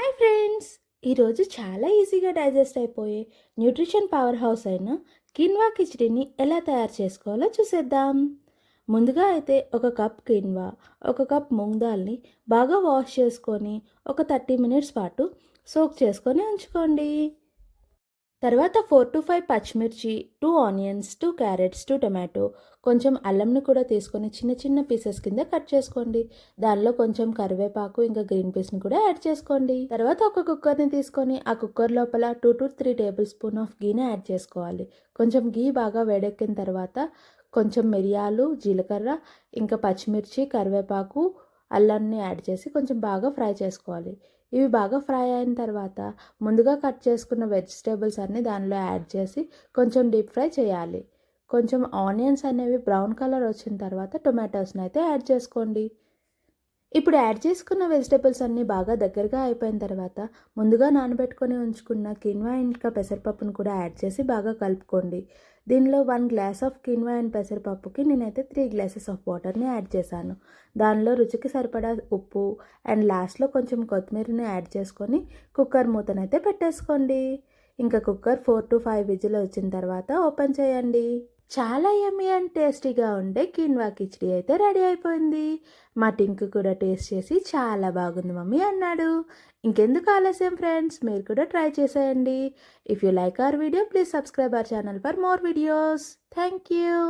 Hi friends! ఈరోజు చాలా ఈజీగా డైజెస్ట్ అయిపోయే న్యూట్రిషన్ పవర్ హౌస్ అయిన కిన్వా కిచిడిని ఎలా తయారు చేసుకోవాలో చూసేద్దాం. ముందుగా అయితే ఒక కప్ కిన్వా, ఒక కప్ మూంగ్ దాల్ని బాగా వాష్ చేసుకొని ఒక 30 మినిట్స్ పాటు సోక్ చేసుకొని ఉంచుకోండి. తర్వాత 4-5 పచ్చిమిర్చి, 2 ఆనియన్స్, 2 క్యారెట్స్, 2 టొమాటో, కొంచెం అల్లంని కూడా తీసుకొని చిన్న చిన్న పీసెస్ కింద కట్ చేసుకోండి. దానిలో కొంచెం కరివేపాకు ఇంకా గ్రీన్ పీస్ని కూడా యాడ్ చేసుకోండి. తర్వాత ఒక కుక్కర్ని తీసుకొని ఆ కుక్కర్ లోపల 2-3 టేబుల్ స్పూన్ ఆఫ్ గీని యాడ్ చేసుకోవాలి. కొంచెం గీ బాగా వేడెక్కిన తర్వాత కొంచెం మిరియాలు, జీలకర్ర, ఇంకా పచ్చిమిర్చి, కరివేపాకు, అల్లాన్ని యాడ్ చేసి కొంచెం బాగా ఫ్రై చేసుకోవాలి. ఇవి బాగా ఫ్రై అయిన తర్వాత ముందుగా కట్ చేసుకున్న వెజిటేబుల్స్ అన్నీ దానిలో యాడ్ చేసి కొంచెం డీప్ ఫ్రై చేయాలి. కొంచెం ఆనియన్స్ అనేవి బ్రౌన్ కలర్ వచ్చిన తర్వాత టొమాటోస్ని అయితే యాడ్ చేసుకోండి. ఇప్పుడు యాడ్ చేసుకున్న వెజిటేబుల్స్ అన్నీ బాగా దగ్గరగా అయిపోయిన తర్వాత ముందుగా నానబెట్టుకొని ఉంచుకున్న కిన్వా ఇంకా పెసరపప్పును కూడా యాడ్ చేసి బాగా కలుపుకోండి. దీనిలో 1 గ్లాస్ ఆఫ్ కిన్వా అండ్ పెసరపప్పుకి నేనైతే 3 గ్లాసెస్ ఆఫ్ వాటర్ని యాడ్ చేశాను. దానిలో రుచికి సరిపడా ఉప్పు అండ్ లాస్ట్లో కొంచెం కొత్తిమీరని యాడ్ చేసుకొని కుక్కర్ మూతనైతే పెట్టేసుకోండి. ఇంకా కుక్కర్ 4-5 విజిల్ వచ్చిన తర్వాత ఓపెన్ చేయండి. చాలా యమ్మీ అండ్ టేస్టీగా ఉండే కిన్వా కిచిడి అయితే రెడీ అయిపోయింది. మా టింకు కూడా టేస్ట్ చేసి చాలా బాగుంది మమ్మీ అన్నాడు. ఇంకెందుకు ఆలస్యం ఫ్రెండ్స్, మీరు కూడా ట్రై చేసేయండి. If you like our video please subscribe our channel for more videos. Thank you.